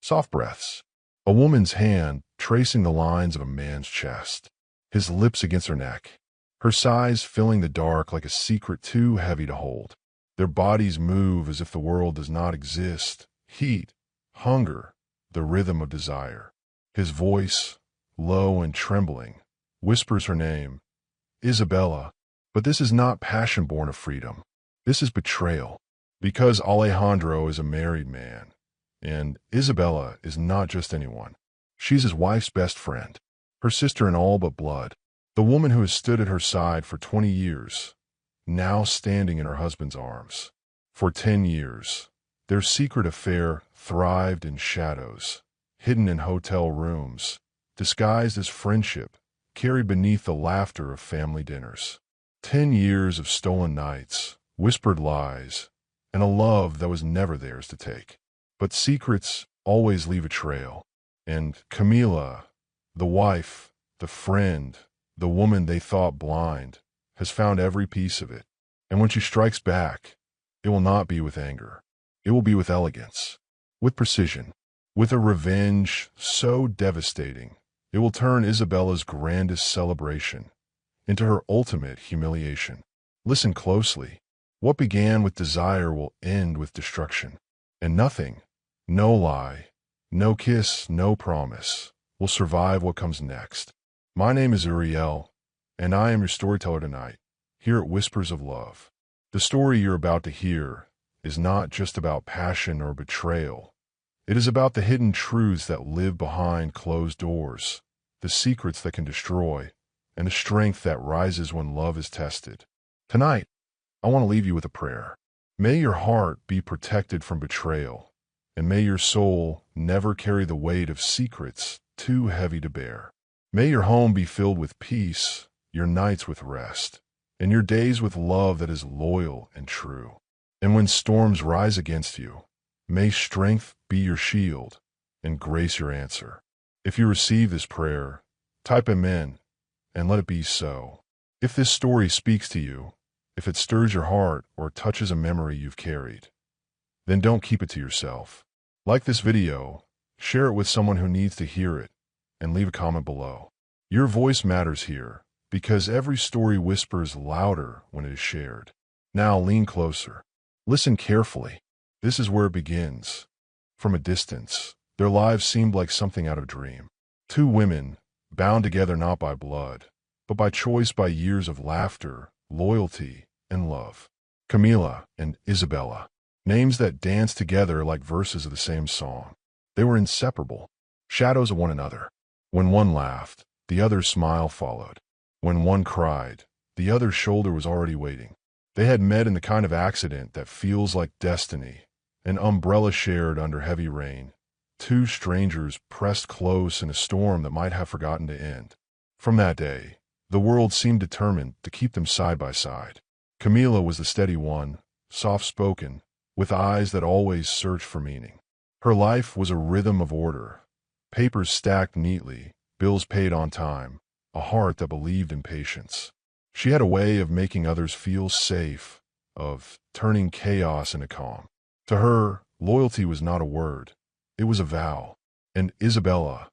Soft breaths. A woman's hand tracing the lines of a man's chest. His lips against her neck. Her sighs filling the dark like a secret too heavy to hold. Their bodies move as if the world does not exist. Heat, hunger, the rhythm of desire. His voice, low and trembling, whispers her name, Isabella. But this is not passion born of freedom. This is betrayal. Because Alejandro is a married man, and Isabella is not just anyone. She's his wife's best friend, her sister in all but blood, the woman who has stood at her side for 20 years, now standing in her husband's arms. For 10 years, their secret affair thrived in shadows, hidden in hotel rooms, disguised as friendship, carried beneath the laughter of family dinners. 10 years of stolen nights, whispered lies, and a love that was never theirs to take. But secrets always leave a trail, and Camila, the wife, the friend, the woman they thought blind, has found every piece of it. And when she strikes back, it will not be with anger. It will be with elegance, with precision, with a revenge so devastating, it will turn Isabella's grandest celebration into her ultimate humiliation. Listen closely. What began with desire will end with destruction. And nothing, no lie, no kiss, no promise, will survive what comes next. My name is Uriel, and I am your storyteller tonight, here at Whispers of Love. The story you're about to hear is not just about passion or betrayal. It is about the hidden truths that live behind closed doors, the secrets that can destroy, and the strength that rises when love is tested. Tonight, I want to leave you with a prayer. May your heart be protected from betrayal, and may your soul never carry the weight of secrets too heavy to bear. May your home be filled with peace, your nights with rest, and your days with love that is loyal and true. And when storms rise against you, may strength be your shield and grace your answer. If you receive this prayer, type amen and let it be so. If this story speaks to you, if it stirs your heart or touches a memory you've carried, then don't keep it to yourself. Like this video, share it with someone who needs to hear it, and leave a comment below. Your voice matters here, because every story whispers louder when it is shared. Now lean closer. Listen carefully. This is where it begins. From a distance, their lives seemed like something out of a dream. Two women, bound together not by blood, but by choice, by years of laughter, loyalty, and love. Camila and Isabella, names that danced together like verses of the same song. They were inseparable, shadows of one another. When one laughed, the other's smile followed. When one cried, the other's shoulder was already waiting. They had met in the kind of accident that feels like destiny, an umbrella shared under heavy rain. Two strangers pressed close in a storm that might have forgotten to end. From that day, the world seemed determined to keep them side by side. Camila was the steady one, soft-spoken, with eyes that always searched for meaning. Her life was a rhythm of order, papers stacked neatly, bills paid on time, a heart that believed in patience. She had a way of making others feel safe, of turning chaos into calm. To her, loyalty was not a word, it was a vow. And Isabella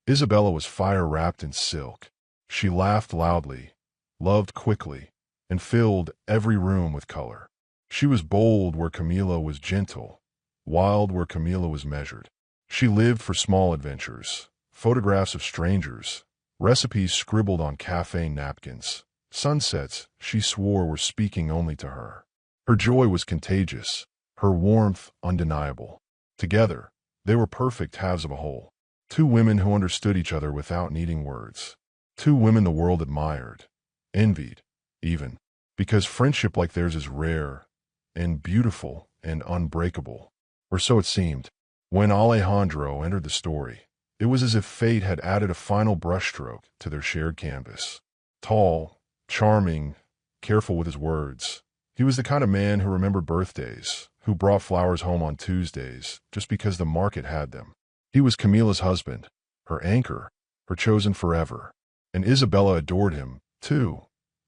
was fire wrapped in silk. She laughed loudly, loved quickly, and filled every room with color. She was bold where Camila was gentle, wild where Camila was measured. She lived for small adventures, photographs of strangers, recipes scribbled on cafe napkins, sunsets she swore were speaking only to her. Her joy was contagious, her warmth undeniable. Together, they were perfect halves of a whole. Two women who understood each other without needing words. Two women the world admired, envied, even, because friendship like theirs is rare and beautiful and unbreakable. Or so it seemed. When Alejandro entered the story, it was as if fate had added a final brushstroke to their shared canvas. Tall, charming, careful with his words, he was the kind of man who remembered birthdays, who brought flowers home on Tuesdays just because the market had them. He was Camila's husband, her anchor, her chosen forever. And Isabella adored him, too,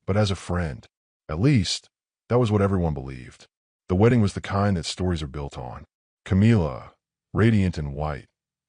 but as a friend. At least, that was what everyone believed. The wedding was the kind that stories are built on. Camila, radiant in white,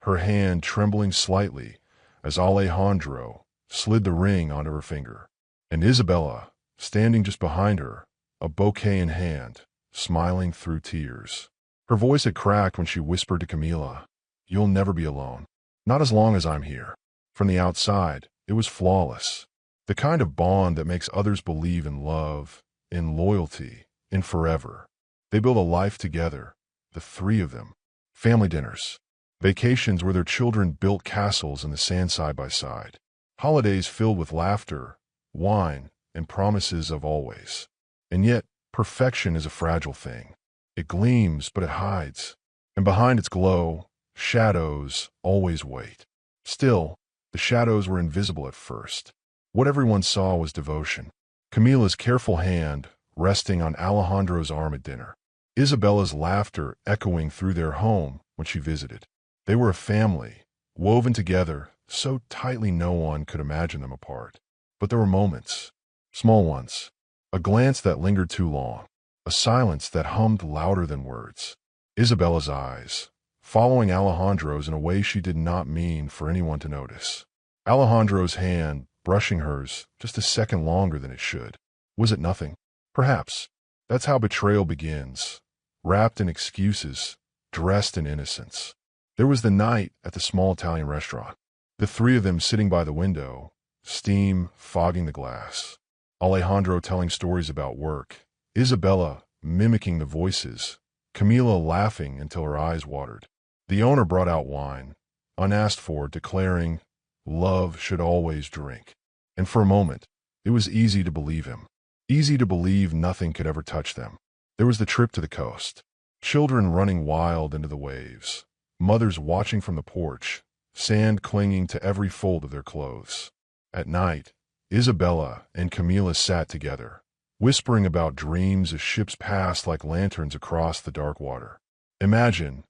her hand trembling slightly as Alejandro slid the ring onto her finger. And Isabella, standing just behind her, a bouquet in hand, smiling through tears. Her voice had cracked when she whispered to Camila, "You'll never be alone. Not as long as I'm here." From the outside, it was flawless. The kind of bond that makes others believe in love, in loyalty, in forever. They build a life together, the three of them. Family dinners. Vacations where their children built castles in the sand side by side. Holidays filled with laughter, wine, and promises of always. And yet, perfection is a fragile thing. It gleams, but it hides. And behind its glow, shadows always wait. Still, the shadows were invisible at first. What everyone saw was devotion. Camila's careful hand resting on Alejandro's arm at dinner. Isabella's laughter echoing through their home when she visited. They were a family, woven together so tightly no one could imagine them apart. But there were moments, small ones, a glance that lingered too long, a silence that hummed louder than words. Isabella's eyes, following Alejandro's in a way she did not mean for anyone to notice. Alejandro's hand brushing hers just a second longer than it should. Was it nothing? Perhaps. That's how betrayal begins, wrapped in excuses, dressed in innocence. There was the night at the small Italian restaurant. The three of them sitting by the window, steam fogging the glass. Alejandro telling stories about work, Isabella mimicking the voices, Camila laughing until her eyes watered. The owner brought out wine, unasked for, declaring, "Love should always drink." And for a moment, it was easy to believe him. Easy to believe nothing could ever touch them. There was the trip to the coast. Children running wild into the waves. Mothers watching from the porch, sand clinging to every fold of their clothes. At night, Isabella and Camila sat together, whispering about dreams as ships passed like lanterns across the dark water. "Imagine,"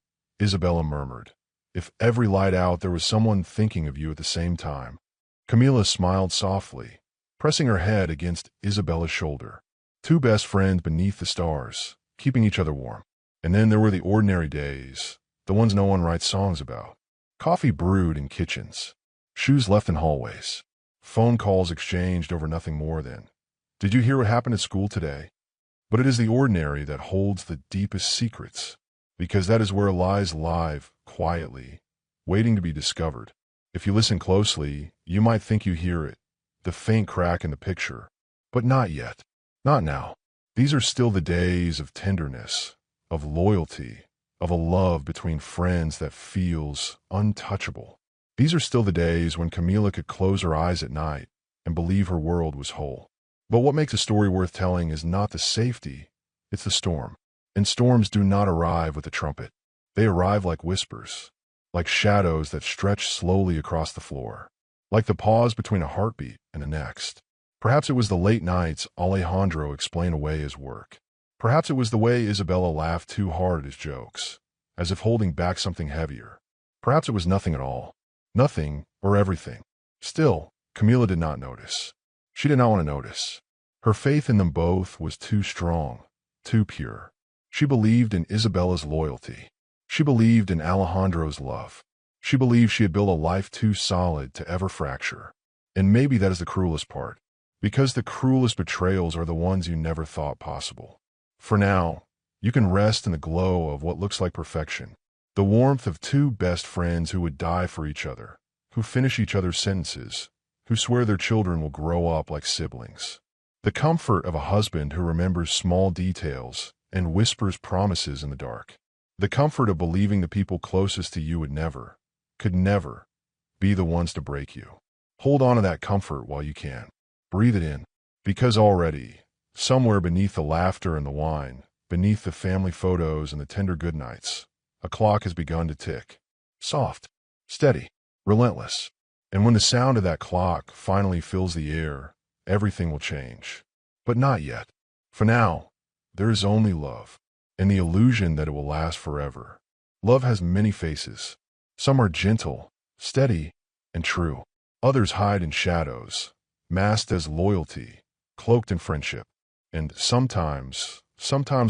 Isabella murmured, "if every light out there was someone thinking of you at the same time." Camila smiled softly, pressing her head against Isabella's shoulder. Two best friends beneath the stars, keeping each other warm. And then there were the ordinary days, the ones no one writes songs about. Coffee brewed in kitchens, shoes left in hallways, phone calls exchanged over nothing more than, "Did you hear what happened at school today?" But it is the ordinary that holds the deepest secrets, because that is where lies live quietly, waiting to be discovered. If you listen closely, you might think you hear it, the faint crack in the picture. But not yet. Not now. These are still the days of tenderness, of loyalty, of a love between friends that feels untouchable. These are still the days when Camila could close her eyes at night and believe her world was whole. But what makes a story worth telling is not the safety, it's the storm. And storms do not arrive with a trumpet. They arrive like whispers, like shadows that stretch slowly across the floor, like the pause between a heartbeat and the next. Perhaps it was the late nights Alejandro explained away his work. Perhaps it was the way Isabella laughed too hard at his jokes, as if holding back something heavier. Perhaps it was nothing at all. Nothing or everything. Still, Camila did not notice. She did not want to notice. Her faith in them both was too strong, too pure. She believed in Isabella's loyalty. She believed in Alejandro's love. She believed she had built a life too solid to ever fracture. And maybe that is the cruelest part, because the cruelest betrayals are the ones you never thought possible. For now, you can rest in the glow of what looks like perfection, the warmth of two best friends who would die for each other, who finish each other's sentences, who swear their children will grow up like siblings. The comfort of a husband who remembers small details and whispers promises in the dark. The comfort of believing the people closest to you would never, could never, be the ones to break you. Hold on to that comfort while you can. Breathe it in, because already, somewhere beneath the laughter and the wine, beneath the family photos and the tender goodnights, a clock has begun to tick. Soft, steady, relentless. And when the sound of that clock finally fills the air, everything will change. But not yet. For now, there is only love, and the illusion that it will last forever. Love has many faces. Some are gentle, steady, and true. Others hide in shadows, masked as loyalty, cloaked in friendship. And sometimes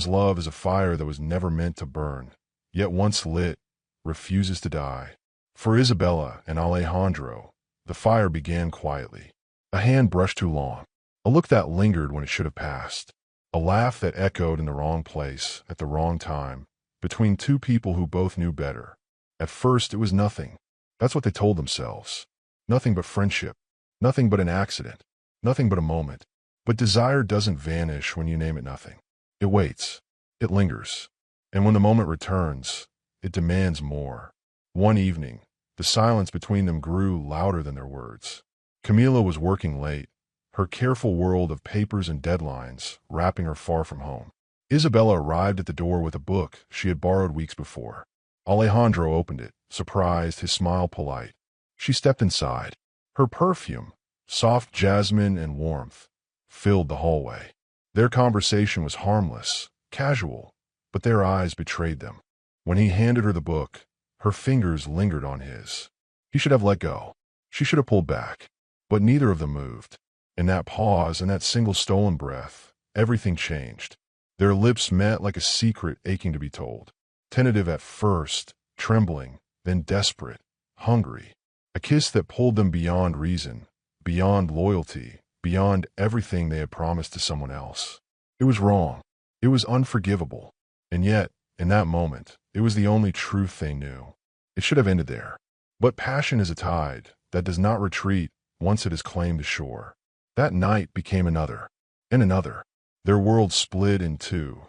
love is a fire that was never meant to burn, yet once lit, refuses to die. For Isabella and Alejandro, the fire began quietly. A hand brushed too long, a look that lingered when it should have passed, a laugh that echoed in the wrong place at the wrong time, between two people who both knew better. At first, it was nothing. That's what they told themselves. Nothing but friendship. Nothing but an accident. Nothing but a moment. But desire doesn't vanish when you name it nothing. It waits. It lingers. And when the moment returns, it demands more. One evening, the silence between them grew louder than their words. Camila was working late, her careful world of papers and deadlines wrapping her far from home. Isabella arrived at the door with a book she had borrowed weeks before. Alejandro opened it, surprised, his smile polite. She stepped inside. Her perfume, soft jasmine and warmth, filled the hallway. Their conversation was harmless, casual, but their eyes betrayed them. When he handed her the book, her fingers lingered on his. He should have let go. She should have pulled back. But neither of them moved. In that pause, in that single stolen breath, everything changed. Their lips met like a secret aching to be told. Tentative at first, trembling, then desperate, hungry. A kiss that pulled them beyond reason, beyond loyalty, beyond everything they had promised to someone else. It was wrong. It was unforgivable. And yet, in that moment, it was the only truth they knew. It should have ended there. But passion is a tide that does not retreat once it has claimed the shore. That night became another, and another. Their world split in two.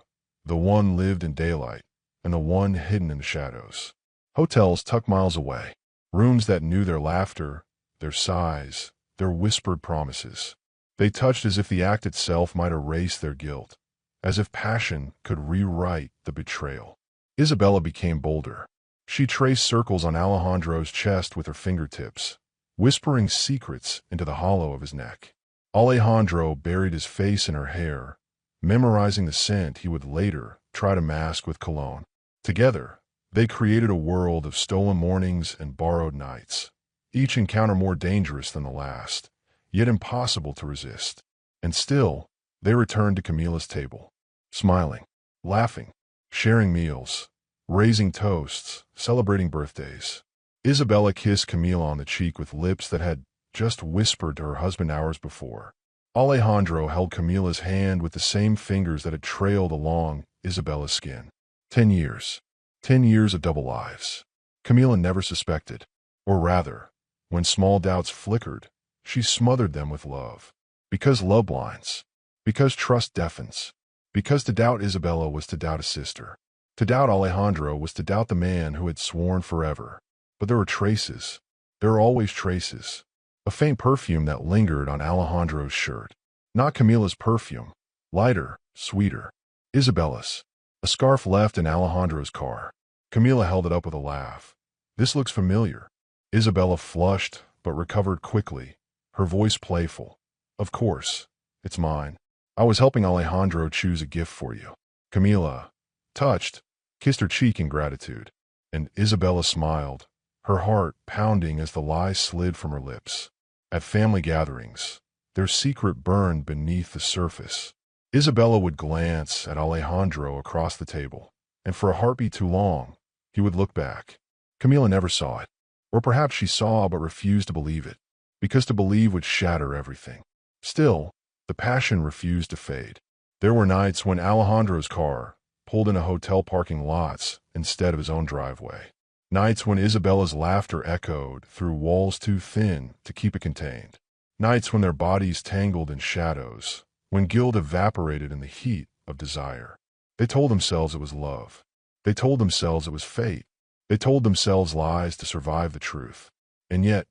The one lived in daylight, and the one hidden in the shadows. Hotels tucked miles away. Rooms that knew their laughter, their sighs, their whispered promises. They touched as if the act itself might erase their guilt, as if passion could rewrite the betrayal. Isabella became bolder. She traced circles on Alejandro's chest with her fingertips, whispering secrets into the hollow of his neck. Alejandro buried his face in her hair, memorizing the scent he would later try to mask with cologne. Together, they created a world of stolen mornings and borrowed nights, each encounter more dangerous than the last, yet impossible to resist. And still, they returned to Camila's table, smiling, laughing, sharing meals, raising toasts, celebrating birthdays. Isabella kissed Camila on the cheek with lips that had just whispered to her husband hours before. Alejandro held Camila's hand with the same fingers that had trailed along Isabella's skin. 10 years. 10 years of double lives. Camila never suspected. Or rather, when small doubts flickered, she smothered them with love. Because love blinds. Because trust deafens. Because to doubt Isabella was to doubt a sister. To doubt Alejandro was to doubt the man who had sworn forever. But there were traces. There are always traces. A faint perfume that lingered on Alejandro's shirt. Not Camila's perfume. Lighter, sweeter. Isabella's. A scarf left in Alejandro's car. Camila held it up with a laugh. This looks familiar. Isabella flushed, but recovered quickly, her voice playful. Of course. It's mine. I was helping Alejandro choose a gift for you. Camila, touched, kissed her cheek in gratitude. And Isabella smiled, her heart pounding as the lie slid from her lips. At family gatherings, their secret burned beneath the surface. Isabella would glance at Alejandro across the table, and for a heartbeat too long, he would look back. Camila never saw it. Or perhaps she saw but refused to believe it, because to believe would shatter everything. Still, the passion refused to fade. There were nights when Alejandro's car pulled into hotel parking lots instead of his own driveway. Nights when Isabella's laughter echoed through walls too thin to keep it contained. Nights when their bodies tangled in shadows, when guilt evaporated in the heat of desire. They told themselves it was love. They told themselves it was fate. They told themselves lies to survive the truth. And yet,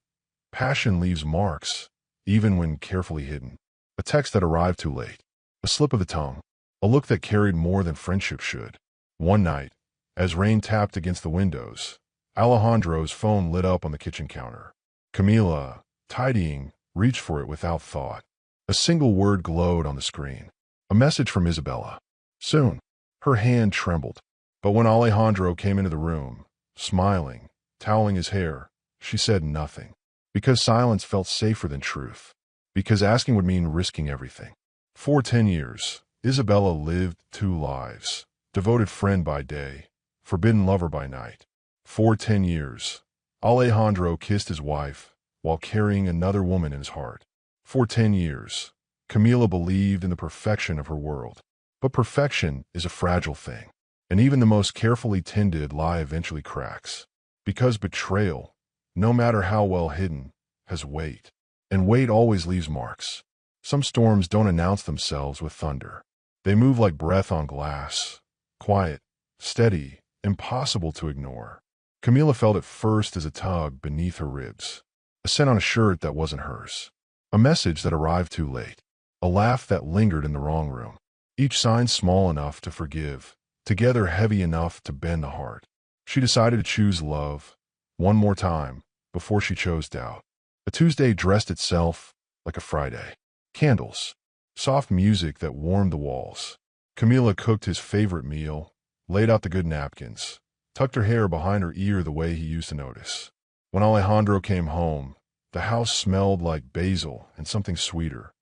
passion leaves marks, even when carefully hidden. A text that arrived too late. A slip of the tongue. A look that carried more than friendship should. One night, as rain tapped against the windows, Alejandro's phone lit up on the kitchen counter. Camila, tidying, reached for it without thought. A single word glowed on the screen. A message from Isabella. Soon. Her hand trembled. But when Alejandro came into the room, smiling, toweling his hair, she said nothing. Because silence felt safer than truth. Because asking would mean risking everything. For 10 years, Isabella lived 2 lives. Devoted friend by day, forbidden lover by night. For 10 years, Alejandro kissed his wife while carrying another woman in his heart. For 10 years, Camila believed in the perfection of her world. But perfection is a fragile thing, and even the most carefully tended lie eventually cracks. Because betrayal, no matter how well hidden, has weight. And weight always leaves marks. Some storms don't announce themselves with thunder. They move like breath on glass, quiet, steady, impossible to ignore. Camila felt it first as a tug beneath her ribs, a scent on a shirt that wasn't hers, a message that arrived too late, a laugh that lingered in the wrong room. Each sign small enough to forgive, together heavy enough to bend the heart. She decided to choose love one more time before she chose doubt. A Tuesday dressed itself like a Friday. Candles, soft music that warmed the walls. Camila cooked his favorite meal, laid out the good napkins, tucked her hair behind her ear the way he used to notice. When Alejandro came home, the house smelled like basil and something sweeter.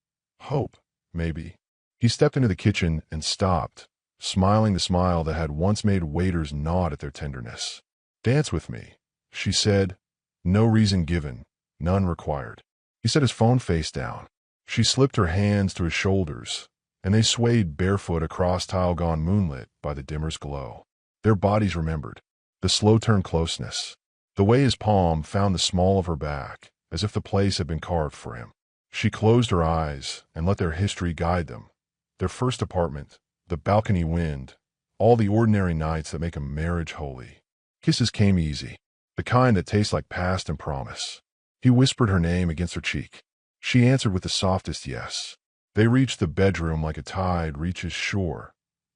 Hope, maybe. He stepped into the kitchen and stopped, smiling the smile that had once made waiters nod at their tenderness. "Dance with me," she said. No reason given, none required. He set his phone face down. She slipped her hands to his shoulders, and they swayed barefoot across tile gone moonlit by the dimmer's glow. Their bodies remembered. The slow turn closeness. The way his palm found the small of her back, as if the place had been carved for him. She closed her eyes and let their history guide them. Their first apartment, the balcony wind, all the ordinary nights that make a marriage holy. Kisses came easy, the kind that taste like past and promise. He whispered her name against her cheek. She answered with the softest yes. They reached the bedroom like a tide reaches shore,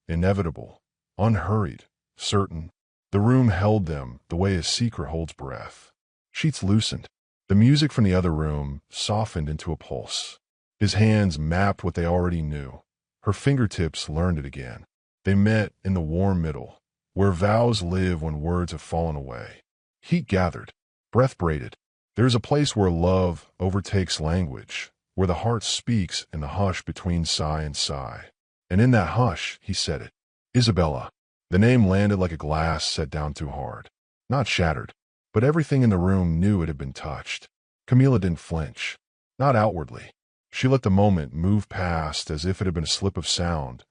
inevitable, unhurried, certain. The room held them the way a secret holds breath. Sheets loosened. The music from the other room softened into a pulse. His hands mapped what they already knew. Her fingertips learned it again. They met in the warm middle, where vows live when words have fallen away. Heat gathered, breath braided. There is a place where love overtakes language, where the heart speaks in the hush between sigh and sigh. And in that hush, he said it. Isabella. The name landed like a glass set down too hard. Not shattered, but everything in the room knew it had been touched. Camila didn't flinch. Not outwardly. She let the moment move past as if it had been a slip of sound,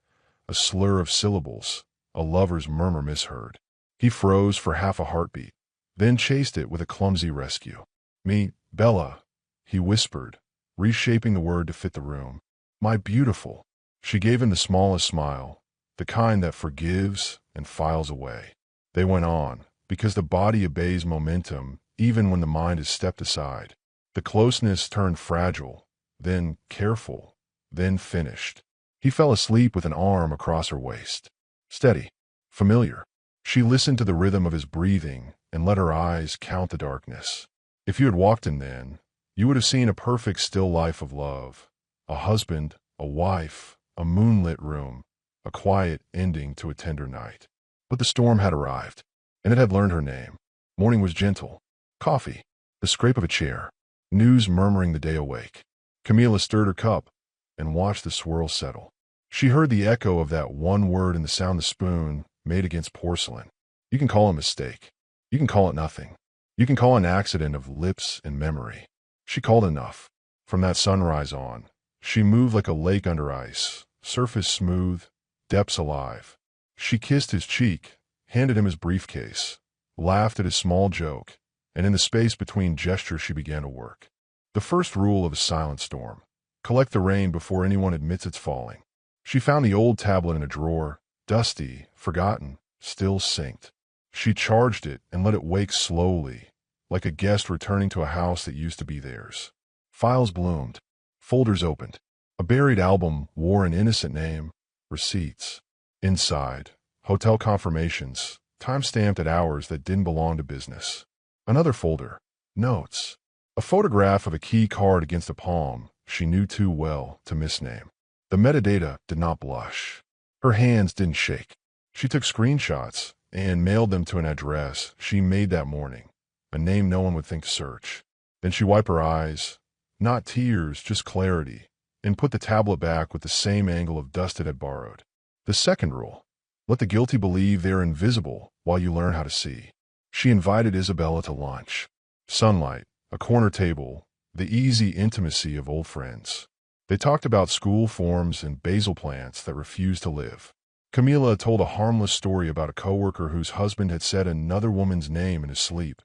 a slur of syllables, a lover's murmur misheard. He froze for half a heartbeat, then chased it with a clumsy rescue. "Me, Bella," he whispered, reshaping the word to fit the room. "My beautiful." She gave him the smallest smile, the kind that forgives and files away. They went on, because the body obeys momentum even when the mind is stepped aside. The closeness turned fragile, then careful, then finished. He fell asleep with an arm across her waist. Steady, familiar. She listened to the rhythm of his breathing and let her eyes count the darkness. If you had walked in then, you would have seen a perfect still life of love. A husband, a wife, a moonlit room, a quiet ending to a tender night. But the storm had arrived, and it had learned her name. Morning was gentle. Coffee, the scrape of a chair, news murmuring the day awake. Camila stirred her cup and watched the swirl settle. She heard the echo of that one word in the sound the spoon made against porcelain. You can call it a mistake. You can call it nothing. You can call it an accident of lips and memory. She called enough. From that sunrise on, she moved like a lake under ice, surface smooth, depths alive. She kissed his cheek, handed him his briefcase, laughed at his small joke, and in the space between gestures she began to work. The first rule of a silent storm: collect the rain before anyone admits it's falling. She found the old tablet in a drawer, dusty, forgotten, still synced. She charged it and let it wake slowly, like a guest returning to a house that used to be theirs. Files bloomed. Folders opened. A buried album wore an innocent name: receipts. Inside, hotel confirmations, time-stamped at hours that didn't belong to business. Another folder: notes. A photograph of a key card against a palm she knew too well to misname. The metadata did not blush. Her hands didn't shake. She took screenshots and mailed them to an address she made that morning, a name no one would think to search. Then she wiped her eyes, not tears, just clarity, and put the tablet back with the same angle of dust it had borrowed. The second rule: let the guilty believe they are invisible while you learn how to see. She invited Isabella to lunch. Sunlight, a corner table, the easy intimacy of old friends. They talked about school forms and basil plants that refused to live. Camila told a harmless story about a coworker whose husband had said another woman's name in his sleep.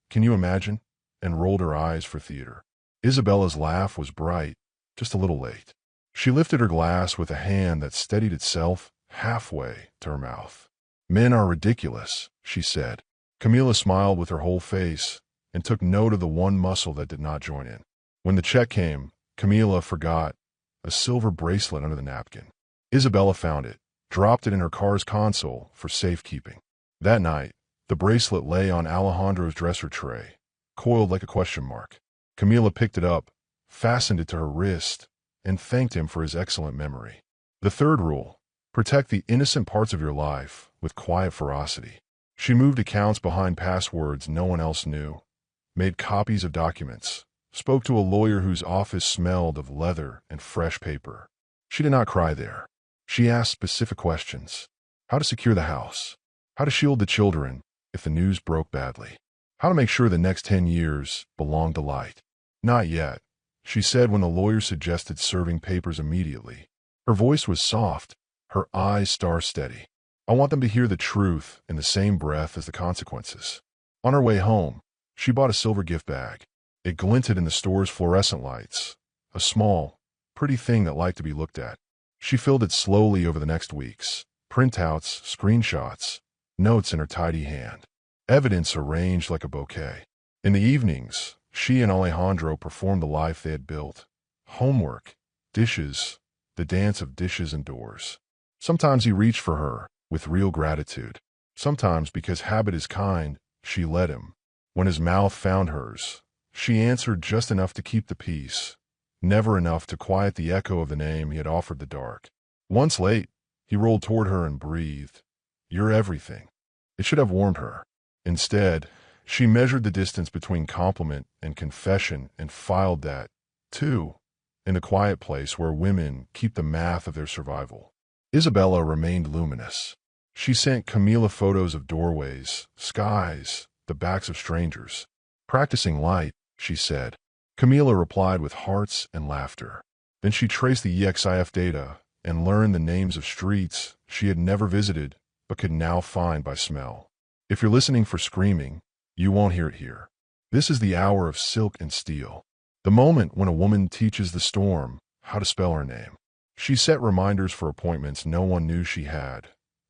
Can you imagine? And rolled her eyes for theater. Isabella's laugh was bright, just a little late. She lifted her glass with a hand that steadied itself halfway to her mouth. Men are ridiculous, she said. Camila smiled with her whole face and took note of the one muscle that did not join in. When the check came, Camila forgot a silver bracelet under the napkin. Isabella found it, dropped it in her car's console for safekeeping. That night, the bracelet lay on Alejandro's dresser tray, coiled like a question mark. Camila picked it up, fastened it to her wrist, and thanked him for his excellent memory. The third rule: protect the innocent parts of your life with quiet ferocity. She moved accounts behind passwords no one else knew, made copies of documents, spoke to a lawyer whose office smelled of leather and fresh paper. She did not cry there. She asked specific questions. How to secure the house. How to shield the children if the news broke badly. How to make sure the next 10 years belonged to light. Not yet, she said when the lawyer suggested serving papers immediately. Her voice was soft, her eyes star-steady. I want them to hear the truth in the same breath as the consequences. On her way home, she bought a silver gift bag. It glinted in the store's fluorescent lights, a small, pretty thing that liked to be looked at. She filled it slowly over the next weeks, printouts, screenshots, notes in her tidy hand, evidence arranged like a bouquet. In the evenings, she and Alejandro performed the life they had built. Homework, dishes, the dance of dishes and doors. Sometimes he reached for her with real gratitude. Sometimes, because habit is kind, she let him. When his mouth found hers, she answered just enough to keep the peace, never enough to quiet the echo of the name he had offered the dark. Once late, he rolled toward her and breathed, "You're everything." It should have warmed her. Instead, she measured the distance between compliment and confession and filed that, too, in a quiet place where women keep the math of their survival. Isabella remained luminous. She sent Camila photos of doorways, skies, the backs of strangers. Practicing light, she said. Camila replied with hearts and laughter. Then she traced the EXIF data and learned the names of streets she had never visited but could now find by smell. If you're listening for screaming, you won't hear it here. This is the hour of silk and steel. The moment when a woman teaches the storm how to spell her name. She set reminders for appointments no one knew she had.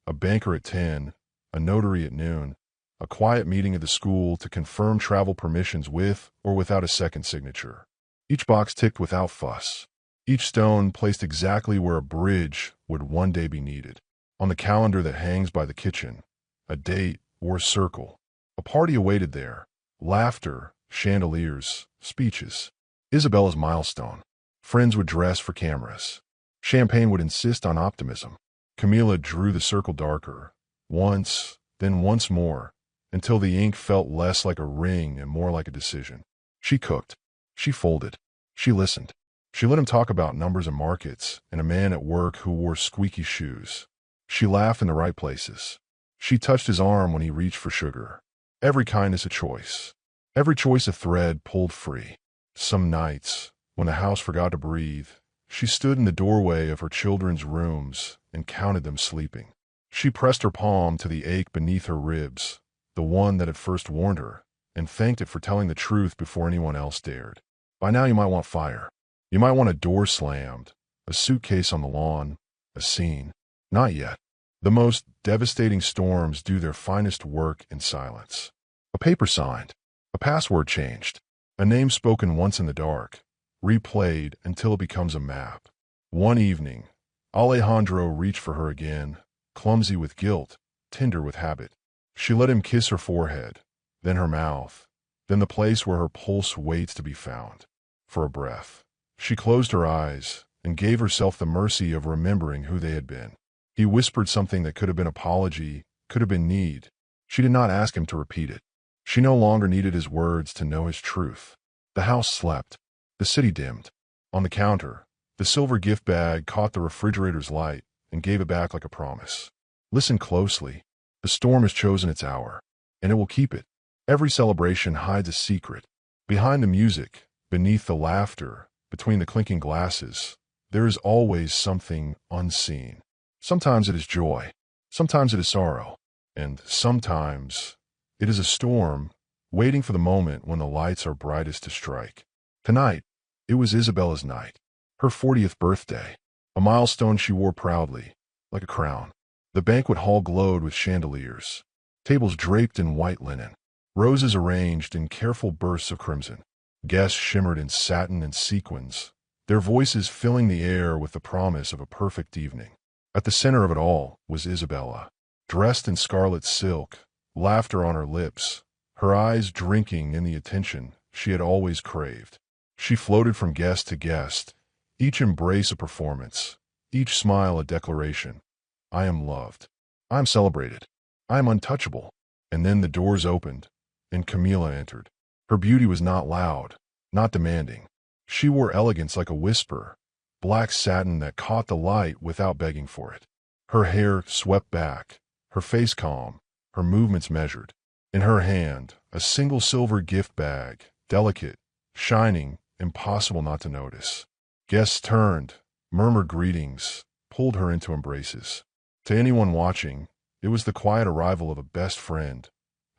A banker at 10, a notary at noon, a quiet meeting at the school to confirm travel permissions with or without a second signature. Each box ticked without fuss. Each stone placed exactly where a bridge would one day be needed. On the calendar that hangs by the kitchen, a date or a circle. A party awaited there. Laughter, chandeliers, speeches. Isabella's milestone. Friends would dress for cameras. Champagne would insist on optimism. Camila drew the circle darker. Once, then once more, until the ink felt less like a ring and more like a decision. She cooked. She folded. She listened. She let him talk about numbers and markets and a man at work who wore squeaky shoes. She laughed in the right places. She touched his arm when he reached for sugar. Every kindness a choice. Every choice a thread pulled free. Some nights, when the house forgot to breathe, she stood in the doorway of her children's rooms and counted them sleeping. She pressed her palm to the ache beneath her ribs, the one that had first warned her, and thanked it for telling the truth before anyone else dared. By now you might want fire. You might want a door slammed, a suitcase on the lawn, a scene. Not yet. The most devastating storms do their finest work in silence. A paper signed, a password changed, a name spoken once in the dark, replayed until it becomes a map. One evening, Alejandro reached for her again, clumsy with guilt, tender with habit. She let him kiss her forehead, then her mouth, then the place where her pulse waits to be found. For a breath, she closed her eyes and gave herself the mercy of remembering who they had been. He whispered something that could have been apology, could have been need. She did not ask him to repeat it. She no longer needed his words to know his truth. The house slept. The city dimmed. On the counter, the silver gift bag caught the refrigerator's light and gave it back like a promise. Listen closely. The storm has chosen its hour, and it will keep it. Every celebration hides a secret. Behind the music, beneath the laughter, between the clinking glasses, there is always something unseen. Sometimes it is joy, sometimes it is sorrow, and sometimes it is a storm waiting for the moment when the lights are brightest to strike. Tonight, it was Isabella's night, her 40th birthday, a milestone she wore proudly, like a crown. The banquet hall glowed with chandeliers, tables draped in white linen, roses arranged in careful bursts of crimson. Guests shimmered in satin and sequins, their voices filling the air with the promise of a perfect evening. At the center of it all was Isabella, dressed in scarlet silk, laughter on her lips, her eyes drinking in the attention she had always craved. She floated from guest to guest, each embrace a performance, each smile a declaration. I am loved. I am celebrated. I am untouchable. And then the doors opened, and Camila entered. Her beauty was not loud, not demanding. She wore elegance like a whisper, black satin that caught the light without begging for it. Her hair swept back, her face calm, her movements measured. In her hand, a single silver gift bag, delicate, shining, impossible not to notice. Guests turned, murmured greetings, pulled her into embraces. To anyone watching, it was the quiet arrival of a best friend,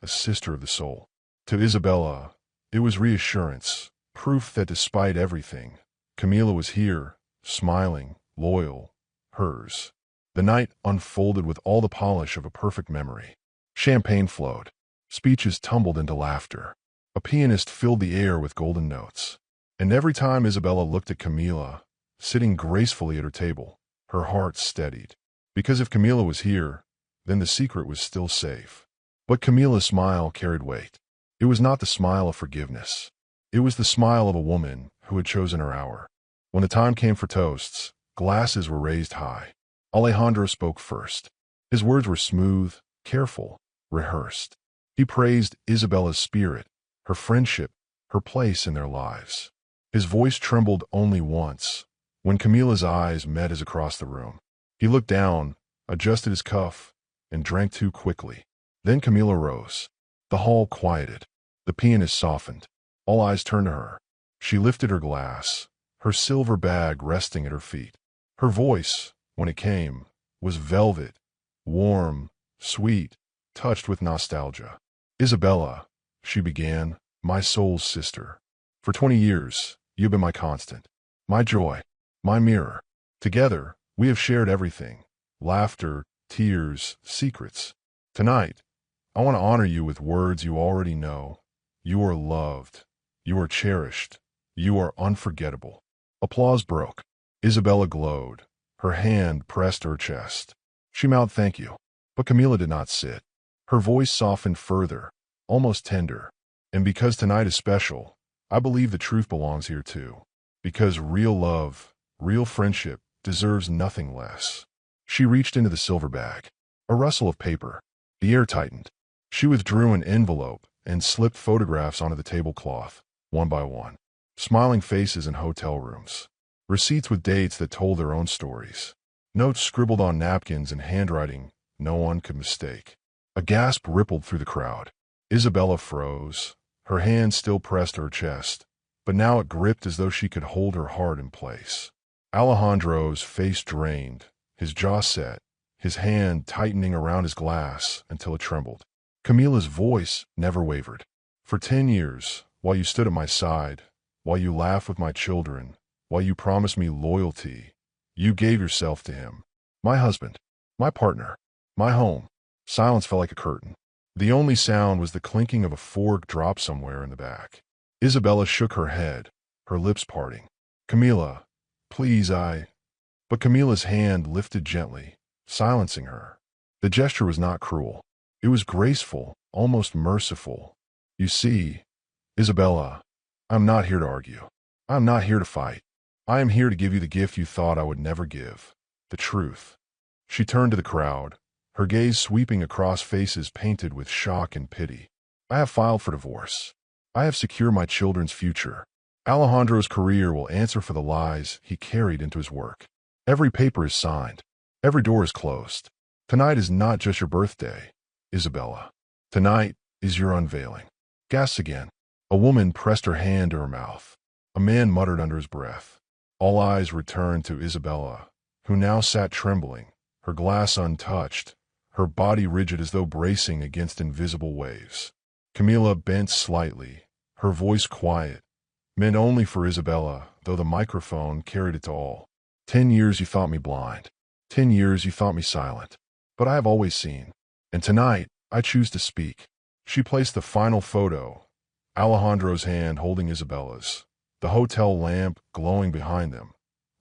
a sister of the soul. To Isabella, it was reassurance, proof that despite everything, Camila was here, smiling, loyal, hers. The night unfolded with all the polish of a perfect memory. Champagne flowed. Speeches tumbled into laughter. A pianist filled the air with golden notes. And every time Isabella looked at Camila, sitting gracefully at her table, her heart steadied. Because if Camila was here, then the secret was still safe. But Camila's smile carried weight. It was not the smile of forgiveness. It was the smile of a woman who had chosen her hour. When the time came for toasts, glasses were raised high. Alejandro spoke first. His words were smooth, careful, rehearsed. He praised Isabella's spirit, her friendship, her place in their lives. His voice trembled only once, when Camila's eyes met his across the room. He looked down, adjusted his cuff, and drank too quickly. Then Camila rose. The hall quieted. The pianist softened. All eyes turned to her. She lifted her glass, her silver bag resting at her feet. Her voice, when it came, was velvet, warm, sweet, touched with nostalgia. Isabella, she began, my soul's sister. For 20 years, you've been my constant, my joy, my mirror. Together, we have shared everything, laughter, tears, secrets. Tonight, I want to honor you with words you already know. You are loved. You are cherished. You are unforgettable. Applause broke. Isabella glowed. Her hand pressed her chest. She mouthed thank you. But Camila did not sit. Her voice softened further, almost tender. And because tonight is special, I believe the truth belongs here too. Because real love, real friendship, deserves nothing less. She reached into the silver bag. A rustle of paper. The air tightened. She withdrew an envelope and slipped photographs onto the tablecloth, one by one. Smiling faces in hotel rooms. Receipts with dates that told their own stories. Notes scribbled on napkins in handwriting no one could mistake. A gasp rippled through the crowd. Isabella froze. Her hand still pressed her chest, but now it gripped as though she could hold her heart in place. Alejandro's face drained, his jaw set, his hand tightening around his glass until it trembled. Camila's voice never wavered. For 10 years, while you stood at my side, while you laughed with my children, while you promised me loyalty, you gave yourself to him. My husband, my partner, my home. Silence fell like a curtain. The only sound was the clinking of a fork dropped somewhere in the back. Isabella shook her head, her lips parting. Camila, please, But Camila's hand lifted gently, silencing her. The gesture was not cruel. It was graceful, almost merciful. You see, Isabella, I'm not here to argue. I'm not here to fight. I am here to give you the gift you thought I would never give. The truth. She turned to the crowd, her gaze sweeping across faces painted with shock and pity. I have filed for divorce. I have secured my children's future. Alejandro's career will answer for the lies he carried into his work. Every paper is signed. Every door is closed. Tonight is not just your birthday, Isabella. Tonight is your unveiling. Gasps again. A woman pressed her hand to her mouth. A man muttered under his breath. All eyes returned to Isabella, who now sat trembling, her glass untouched, her body rigid as though bracing against invisible waves. Camilla bent slightly, her voice quiet, meant only for Isabella, though the microphone carried it to all. 10 years you thought me blind. 10 years you thought me silent. But I have always seen. And tonight, I choose to speak. She placed the final photo, Alejandro's hand holding Isabella's, the hotel lamp glowing behind them,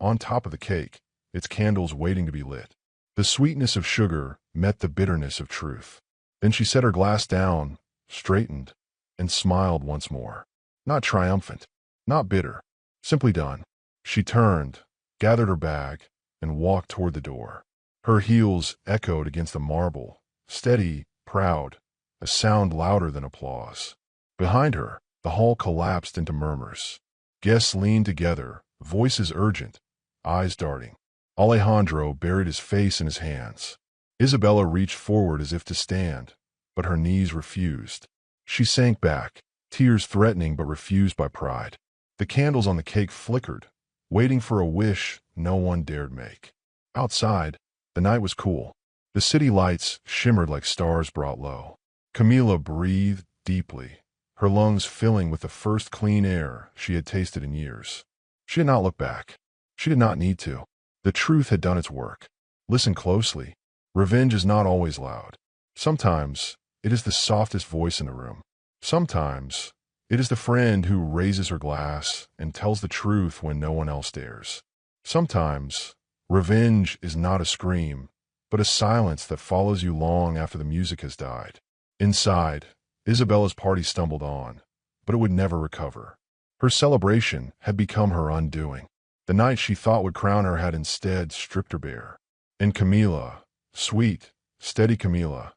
on top of the cake, its candles waiting to be lit. The sweetness of sugar met the bitterness of truth. Then she set her glass down, straightened, and smiled once more. Not triumphant, not bitter, simply done. She turned, gathered her bag, and walked toward the door. Her heels echoed against the marble, steady, proud, a sound louder than applause. Behind her, the hall collapsed into murmurs. Guests leaned together, voices urgent, eyes darting. Alejandro buried his face in his hands. Isabella reached forward as if to stand, but her knees refused. She sank back, tears threatening but refused by pride. The candles on the cake flickered, waiting for a wish no one dared make. Outside, the night was cool. The city lights shimmered like stars brought low. Camilla breathed deeply, her lungs filling with the first clean air she had tasted in years. She did not look back. She did not need to. The truth had done its work. Listen closely. Revenge is not always loud. Sometimes it is the softest voice in the room. Sometimes it is the friend who raises her glass and tells the truth when no one else dares. Sometimes revenge is not a scream, but a silence that follows you long after the music has died. Inside, Isabella's party stumbled on, but it would never recover. Her celebration had become her undoing. The night she thought would crown her had instead stripped her bare. And Camilla, sweet, steady Camilla,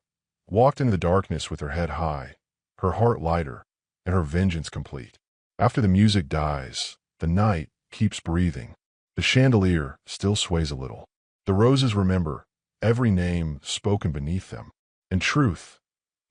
walked into the darkness with her head high, her heart lighter, and her vengeance complete. After the music dies, the night keeps breathing. The chandelier still sways a little. The roses remember every name spoken beneath them. And truth,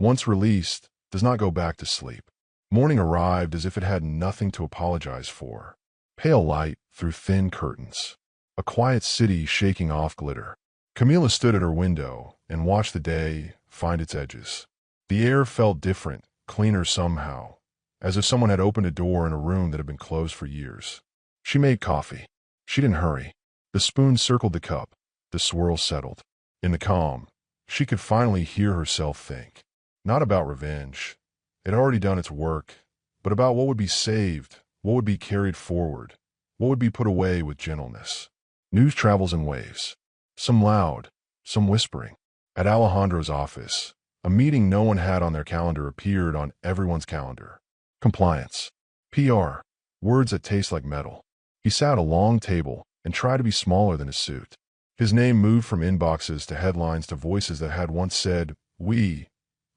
once released, does not go back to sleep. Morning arrived as if it had nothing to apologize for. Pale light through thin curtains. A quiet city shaking off glitter. Camilla stood at her window and watched the day find its edges. The air felt different, cleaner somehow, as if someone had opened a door in a room that had been closed for years. She made coffee. She didn't hurry. The spoon circled the cup. The swirl settled. In the calm, she could finally hear herself think. Not about revenge. It had already done its work, but about what would be saved, what would be carried forward, what would be put away with gentleness. News travels in waves. Some loud, some whispering. At Alejandro's office, a meeting no one had on their calendar appeared on everyone's calendar. Compliance. PR. Words that taste like metal. He sat at a long table and tried to be smaller than his suit. His name moved from inboxes to headlines to voices that had once said, "we,"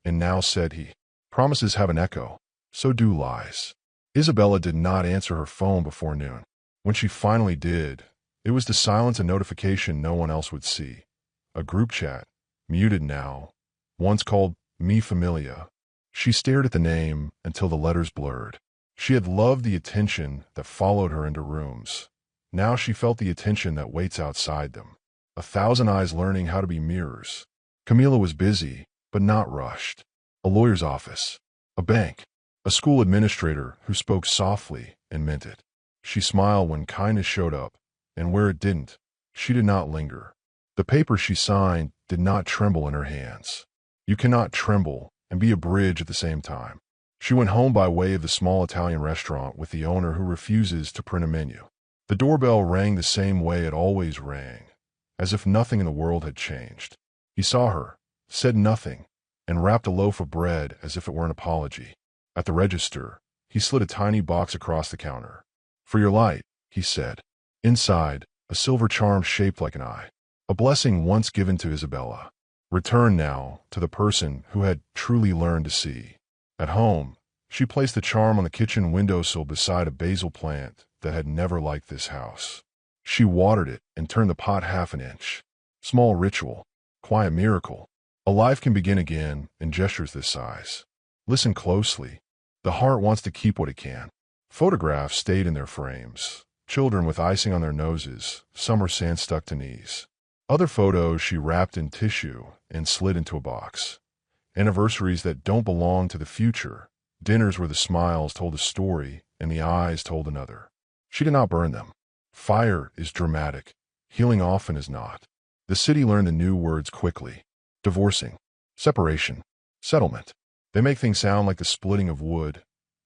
and now said he. Promises have an echo. So do lies. Isabella did not answer her phone before noon. When she finally did, it was to silence a notification no one else would see. A group chat, muted now, once called Mi Familia. She stared at the name until the letters blurred. She had loved the attention that followed her into rooms. Now she felt the attention that waits outside them. 1,000 eyes learning how to be mirrors. Camilla was busy, but not rushed. A lawyer's office, a bank, a school administrator who spoke softly and meant it. She smiled when kindness showed up, and where it didn't, she did not linger. The paper she signed did not tremble in her hands. You cannot tremble and be a bridge at the same time. She went home by way of the small Italian restaurant with the owner who refuses to print a menu. The doorbell rang the same way it always rang, as if nothing in the world had changed. He saw her, said nothing, and wrapped a loaf of bread as if it were an apology. At the register, he slid a tiny box across the counter. "For your light," he said. Inside, a silver charm shaped like an eye. A blessing once given to Isabella. Returned now to the person who had truly learned to see. At home, she placed the charm on the kitchen windowsill beside a basil plant that had never liked this house. She watered it and turned the pot half an inch. Small ritual, quiet miracle. A life can begin again in gestures this size. Listen closely. The heart wants to keep what it can. Photographs stayed in their frames. Children with icing on their noses, summer sand stuck to knees. Other photos she wrapped in tissue and slid into a box. Anniversaries that don't belong to the future. Dinners where the smiles told a story and the eyes told another. She did not burn them. Fire is dramatic. Healing often is not. The city learned the new words quickly. Divorcing. Separation. Settlement. They make things sound like the splitting of wood.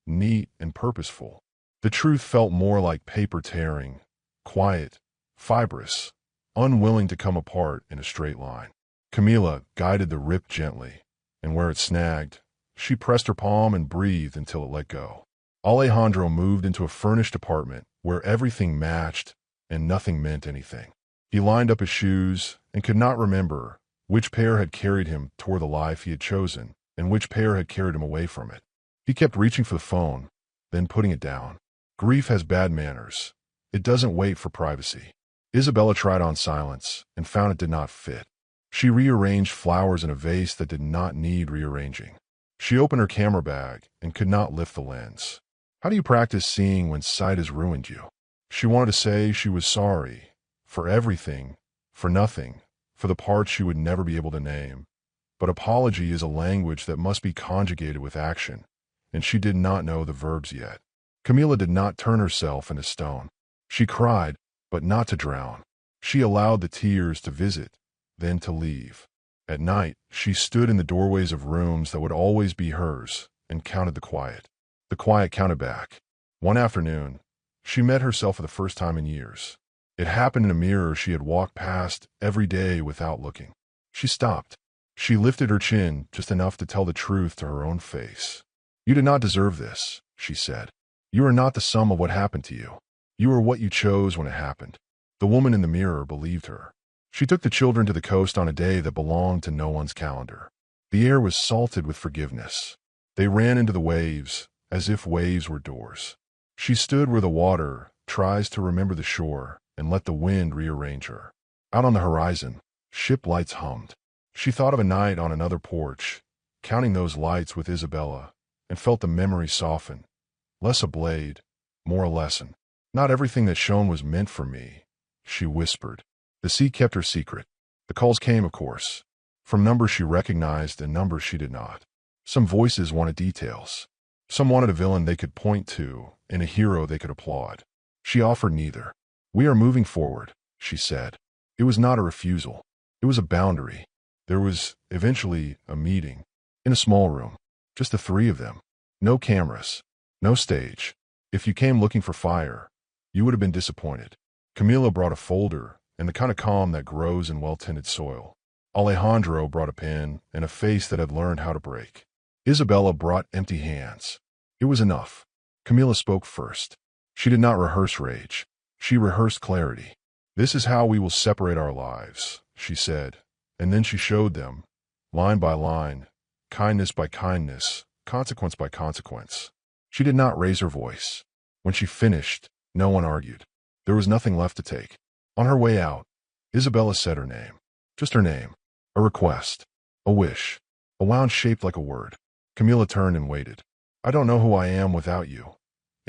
Neat and purposeful. The truth felt more like paper tearing. Quiet. Fibrous. Unwilling to come apart in a straight line. Camila guided the rip gently, and where it snagged, she pressed her palm and breathed until it let go. Alejandro moved into a furnished apartment where everything matched and nothing meant anything. He lined up his shoes and could not remember which pair had carried him toward the life he had chosen and which pair had carried him away from it. He kept reaching for the phone, then putting it down. Grief has bad manners. It doesn't wait for privacy. Isabella tried on silence and found it did not fit. She rearranged flowers in a vase that did not need rearranging. She opened her camera bag and could not lift the lens. How do you practice seeing when sight has ruined you? She wanted to say she was sorry. For everything. For nothing. For the parts she would never be able to name. But apology is a language that must be conjugated with action, and she did not know the verbs yet. Camila did not turn herself into stone. She cried, but not to drown. She allowed the tears to visit, then to leave. At night, she stood in the doorways of rooms that would always be hers and counted the quiet. The quiet counted back. One afternoon, she met herself for the first time in years. It happened in a mirror she had walked past every day without looking. She stopped. She lifted her chin just enough to tell the truth to her own face. You did not deserve this, she said. You are not the sum of what happened to you. You are what you chose when it happened. The woman in the mirror believed her. She took the children to the coast on a day that belonged to no one's calendar. The air was salted with forgiveness. They ran into the waves, as if waves were doors. She stood where the water tries to remember the shore and let the wind rearrange her. Out on the horizon, ship lights hummed. She thought of a night on another porch, counting those lights with Isabella, and felt the memory soften. Less a blade, more a lesson. Not everything that shone was meant for me, she whispered. The sea kept her secret. The calls came, of course, from numbers she recognized and numbers she did not. Some voices wanted details. Some wanted a villain they could point to and a hero they could applaud. She offered neither. We are moving forward, she said. It was not a refusal. It was a boundary. There was, eventually, a meeting. In a small room. Just the three of them. No cameras. No stage. If you came looking for fire, you would have been disappointed. Camila brought a folder and the kind of calm that grows in well-tended soil. Alejandro brought a pen and a face that had learned how to break. Isabella brought empty hands. It was enough. Camila spoke first. She did not rehearse rage. She rehearsed clarity. This is how we will separate our lives, she said, and then she showed them, line by line, kindness by kindness, consequence by consequence. She did not raise her voice. When she finished, no one argued. There was nothing left to take. On her way out, Isabella said her name. Just her name. A request. A wish. A wound shaped like a word. Camila turned and waited. I don't know who I am without you,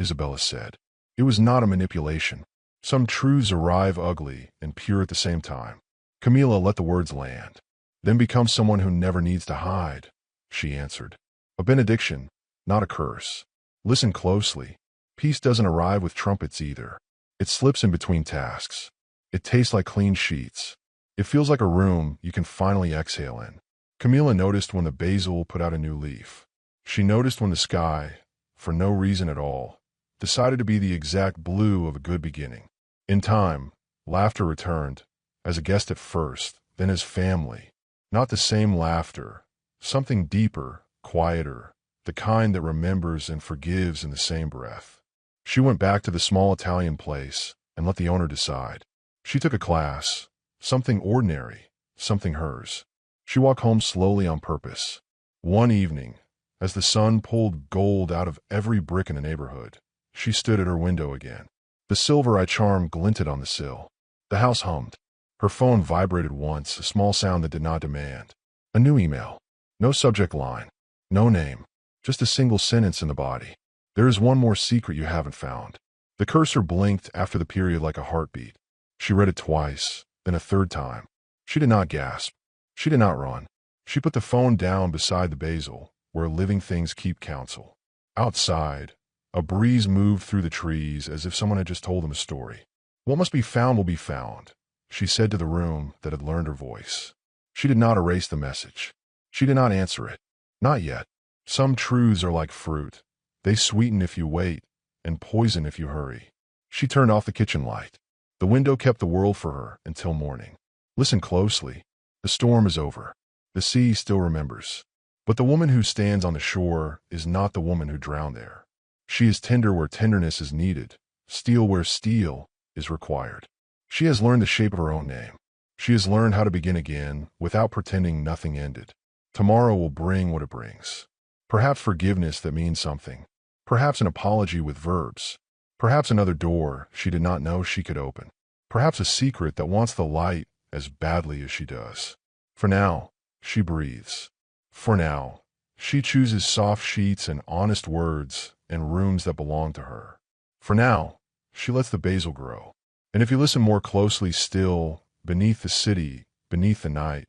Isabella said. It was not a manipulation. Some truths arrive ugly and pure at the same time. Camila let the words land. Then become someone who never needs to hide, she answered. A benediction, not a curse. Listen closely. Peace doesn't arrive with trumpets either. It slips in between tasks. It tastes like clean sheets. It feels like a room you can finally exhale in. Camila noticed when the basil put out a new leaf. She noticed when the sky, for no reason at all, decided to be the exact blue of a good beginning. In time, laughter returned, as a guest at first, then as family. Not the same laughter, something deeper, quieter, the kind that remembers and forgives in the same breath. She went back to the small Italian place and let the owner decide. She took a class, something ordinary, something hers. She walked home slowly on purpose. One evening, as the sun pulled gold out of every brick in the neighborhood, she stood at her window again. The silver-eye charm glinted on the sill. The house hummed. Her phone vibrated once, a small sound that did not demand. A new email. No subject line. No name. Just a single sentence in the body. There is one more secret you haven't found. The cursor blinked after the period like a heartbeat. She read it twice, then a third time. She did not gasp. She did not run. She put the phone down beside the basil, where living things keep counsel. Outside, a breeze moved through the trees as if someone had just told them a story. What must be found will be found, she said to the room that had learned her voice. She did not erase the message. She did not answer it. Not yet. Some truths are like fruit. They sweeten if you wait, and poison if you hurry. She turned off the kitchen light. The window kept the world for her until morning. Listen closely. The storm is over. The sea still remembers. But the woman who stands on the shore is not the woman who drowned there. She is tender where tenderness is needed, steel where steel is required. She has learned the shape of her own name. She has learned how to begin again without pretending nothing ended. Tomorrow will bring what it brings. Perhaps forgiveness that means something. Perhaps an apology with verbs. Perhaps another door she did not know she could open. Perhaps a secret that wants the light as badly as she does. For now, she breathes. For now, she chooses soft sheets and honest words and rooms that belong to her. For now, she lets the basil grow. And if you listen more closely still, beneath the city, beneath the night,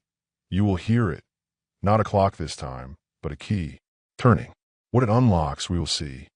you will hear it. Not a clock this time, but a key. Turning. What it unlocks, we will see.